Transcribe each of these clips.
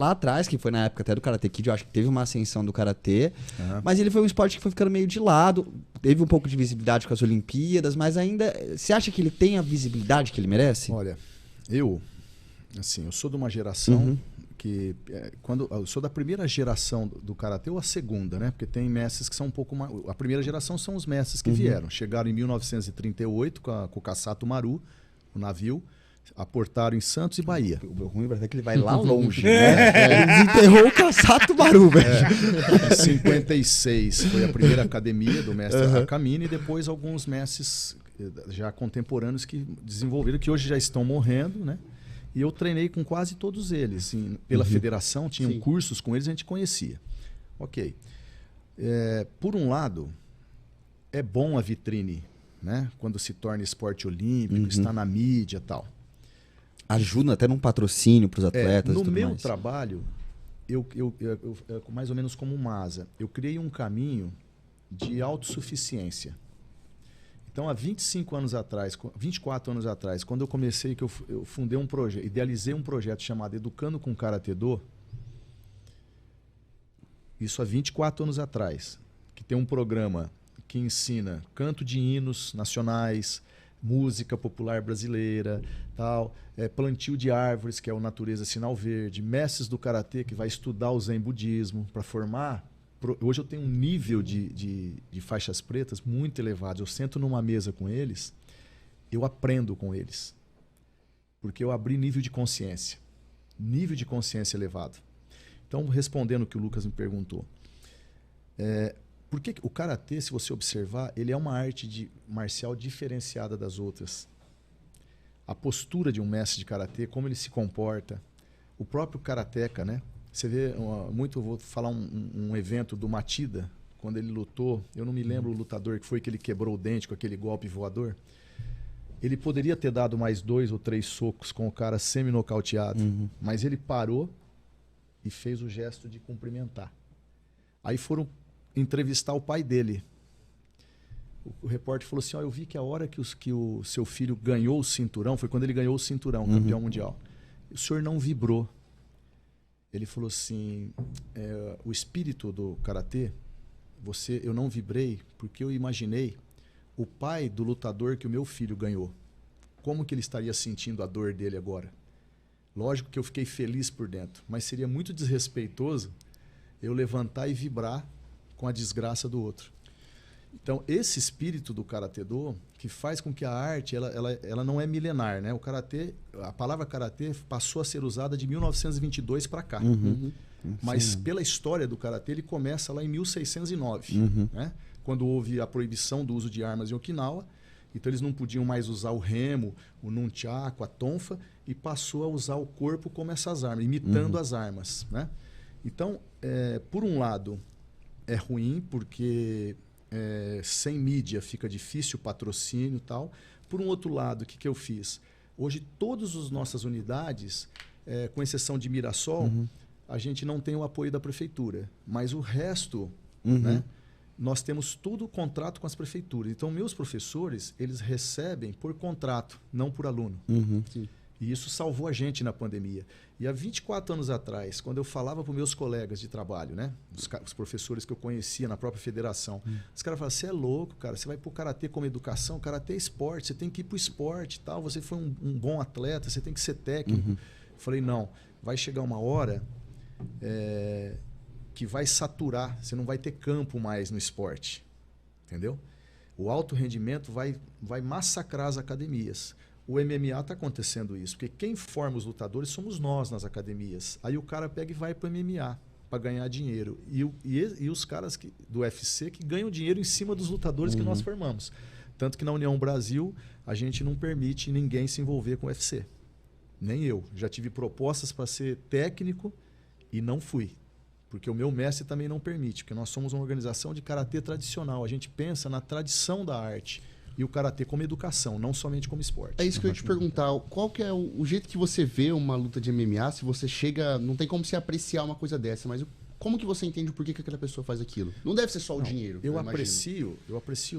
lá atrás, que foi na época até do Karate Kid, eu acho que teve uma ascensão do Karatê, mas ele foi um esporte que foi ficando meio de lado, teve um pouco de visibilidade com as Olimpíadas, mas ainda, você acha que ele tem a visibilidade que ele merece? Olha, eu sou de uma geração que, eu sou da primeira geração do Karatê, ou a segunda, né? Porque tem mestres que são um pouco mais... A primeira geração são os mestres que vieram, chegaram em 1938 com o Kassato Maru, o navio, aportaram em Santos e Bahia. O ruim é que ele vai lá longe, né? Ele desenterrou o Kassato Maru, velho. Em 56 foi a primeira academia do mestre Hakamine, e depois alguns mestres já contemporâneos que desenvolveram, que hoje já estão morrendo, né? E eu treinei com quase todos eles. Pela federação, tinham cursos com eles, a gente conhecia. Ok. Por um lado, é bom a vitrine, né? Quando se torna esporte olímpico, está na mídia e tal. Ajuda até num patrocínio para os atletas. No e tudo meu mais. trabalho, eu mais ou menos como uma asa, eu criei um caminho de autossuficiência. Então, há 25 anos atrás, 24 anos atrás, quando eu comecei, que eu fundei um projeto, idealizei um projeto chamado Educando com Karatê Do, isso há 24 anos atrás, que tem um programa que ensina canto de hinos nacionais, música popular brasileira, tal, plantio de árvores, que é o Natureza Sinal Verde, mestres do Karatê, que vai estudar o Zen Budismo, para formar. Hoje eu tenho um nível de faixas pretas muito elevado. Eu sento numa mesa com eles, eu aprendo com eles, porque eu abri nível de consciência elevado. Então, respondendo o que o Lucas me perguntou, porque o Karatê, se você observar, ele é uma arte marcial diferenciada das outras. A postura de um mestre de Karatê, como ele se comporta, o próprio Karateka, né? Você vê muito, vou falar um evento do Matida, quando ele lutou, eu não me lembro o lutador que foi que ele quebrou o dente com aquele golpe voador. Ele poderia ter dado mais 2 ou 3 socos com o cara semi-nocauteado, mas ele parou e fez o gesto de cumprimentar. Aí foram entrevistar o pai dele. O repórter falou assim, eu vi que a hora que o seu filho ganhou o cinturão, foi quando ele ganhou o cinturão, campeão mundial, o senhor não vibrou. Ele falou assim, o espírito do Karatê, eu não vibrei porque eu imaginei o pai do lutador que o meu filho ganhou. Como que ele estaria sentindo a dor dele agora? Lógico que eu fiquei feliz por dentro, mas seria muito desrespeitoso eu levantar e vibrar com a desgraça do outro. Então, esse espírito do Karatê Do, que faz com que a arte, ela não é milenar, né? O Karatê, a palavra Karatê passou a ser usada de 1922 para cá. Mas pela história do Karatê, ele começa lá em 1609, né? Quando houve a proibição do uso de armas em Okinawa. Então, eles não podiam mais usar o remo, o nunchaku, a tonfa, e passou a usar o corpo como essas armas, imitando as armas, né? Então, por um lado, é ruim, porque sem mídia fica difícil o patrocínio e tal. Por um outro lado, o que eu fiz? Hoje, todas as nossas unidades, com exceção de Mirassol, a gente não tem o apoio da prefeitura. Mas o resto, né, nós temos tudo contrato com as prefeituras. Então, meus professores, eles recebem por contrato, não por aluno. E isso salvou a gente na pandemia. E há 24 anos atrás, quando eu falava para os meus colegas de trabalho, né, os professores que eu conhecia na própria federação, os caras falavam, você é louco, cara, você vai para o Karatê como educação, Karatê é esporte, você tem que ir para o esporte, tal, você foi um bom atleta, você tem que ser técnico. Eu falei, não, vai chegar uma hora que vai saturar, você não vai ter campo mais no esporte, entendeu? O alto rendimento vai massacrar as academias. O MMA está acontecendo isso, porque quem forma os lutadores somos nós nas academias. Aí o cara pega e vai para o MMA para ganhar dinheiro. E os caras do UFC que ganham dinheiro em cima dos lutadores que nós formamos. Tanto que na União Brasil a gente não permite ninguém se envolver com o UFC. Nem eu. Já tive propostas para ser técnico e não fui. Porque o meu mestre também não permite, porque nós somos uma organização de karatê tradicional. A gente pensa na tradição da arte. E o Karatê como educação, não somente como esporte. É isso que eu ia te perguntar. Qual que é o jeito que você vê uma luta de MMA? Se você chega... Não tem como você apreciar uma coisa dessa, mas como que você entende por que aquela pessoa faz aquilo? Não deve ser só o dinheiro. Eu aprecio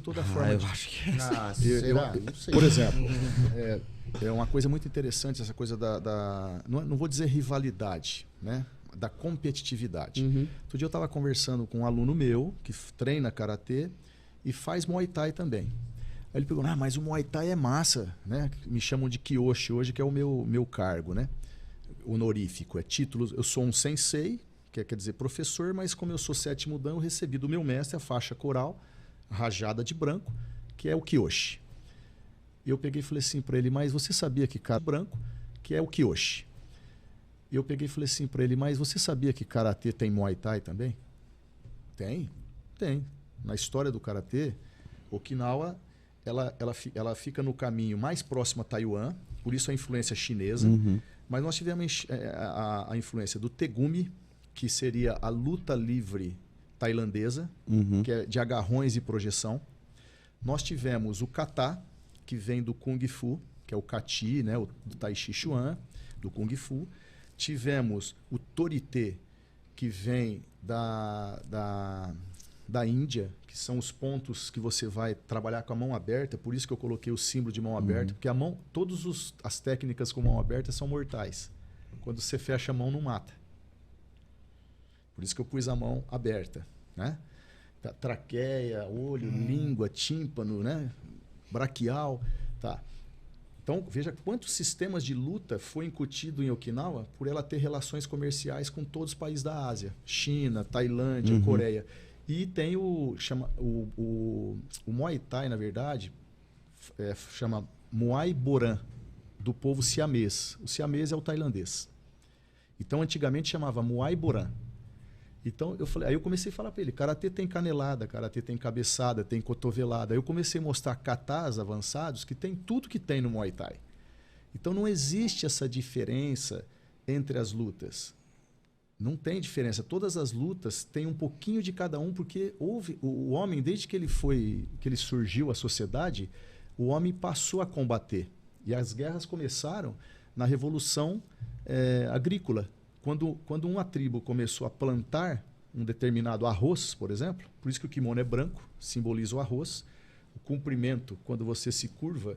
toda a forma. Eu acho que será? Não sei. Por exemplo, é uma coisa muito interessante essa coisa não vou dizer rivalidade, né? da competitividade. Uhum. Outro dia eu estava conversando com um aluno meu que treina karatê e faz Muay Thai também. Aí ele perguntou, mas o Muay Thai é massa, né? Me chamam de Kyoshi hoje, que é o meu cargo, né? Honorífico, é título. Eu sou um sensei, que quer dizer professor, mas como eu sou 7º dan, eu recebi do meu mestre a faixa coral, rajada de branco, que é o Kyoshi. Eu peguei e falei assim para ele, mas você sabia que cara branco, que é o Kyoshi. Eu peguei e falei assim para ele, mas você sabia que karatê tem Muay Thai também? Tem. Na história do karatê, Okinawa ela fica no caminho mais próximo a Taiwan, por isso a influência chinesa. Uhum. Mas nós tivemos a influência do Tegumi, que seria a luta livre tailandesa, Uhum. que é de agarrões e projeção. Nós tivemos o Kata, que vem do Kung Fu, que é o Kati, né, do Tai Chi Chuan, do Kung Fu. Tivemos o Torite, que vem da Índia, que são os pontos que você vai trabalhar com a mão aberta, por isso que eu coloquei o símbolo de mão aberta, porque a mão, todas as técnicas com mão aberta são mortais. Quando você fecha a mão, não mata. Por isso que eu pus a mão aberta, né? Traqueia, olho, língua, tímpano, né? Braquial, tá. Então, veja quantos sistemas de luta foi incutido em Okinawa por ela ter relações comerciais com todos os países da Ásia. China, Tailândia, Coreia. E tem o Muay Thai, na verdade, chama Muay Boran, do povo siamês. O siamês é o tailandês. Então, antigamente chamava Muay Boran. Então, aí eu comecei a falar para ele, karatê tem canelada, karatê tem cabeçada, tem cotovelada. Aí eu comecei a mostrar katas avançados que tem tudo que tem no Muay Thai. Então, não existe essa diferença entre as lutas. Não tem diferença. Todas as lutas têm um pouquinho de cada um, porque o homem, desde que ele surgiu, a sociedade, o homem passou a combater. E as guerras começaram na Revolução Agrícola. Quando uma tribo começou a plantar um determinado arroz, por exemplo, por isso que o kimono é branco, simboliza o arroz. O comprimento, quando você se curva,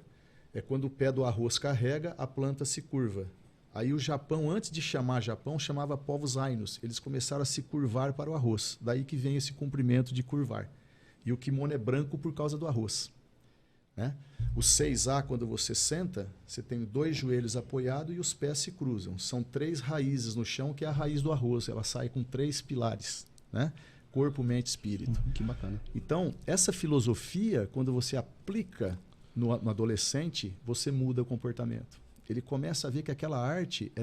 é quando o pé do arroz carrega, a planta se curva. Aí o Japão, antes de chamar Japão, chamava povos ainos. Eles começaram a se curvar para o arroz. Daí que vem esse comprimento de curvar. E o kimono é branco por causa do arroz. Né? O 6A, quando você senta, você tem 2 joelhos apoiados e os pés se cruzam. São 3 raízes no chão, que é a raiz do arroz. Ela sai com 3 pilares. Né? Corpo, mente, espírito. Que bacana. Então, essa filosofia, quando você aplica no adolescente, você muda o comportamento. Ele começa a ver que aquela arte ela é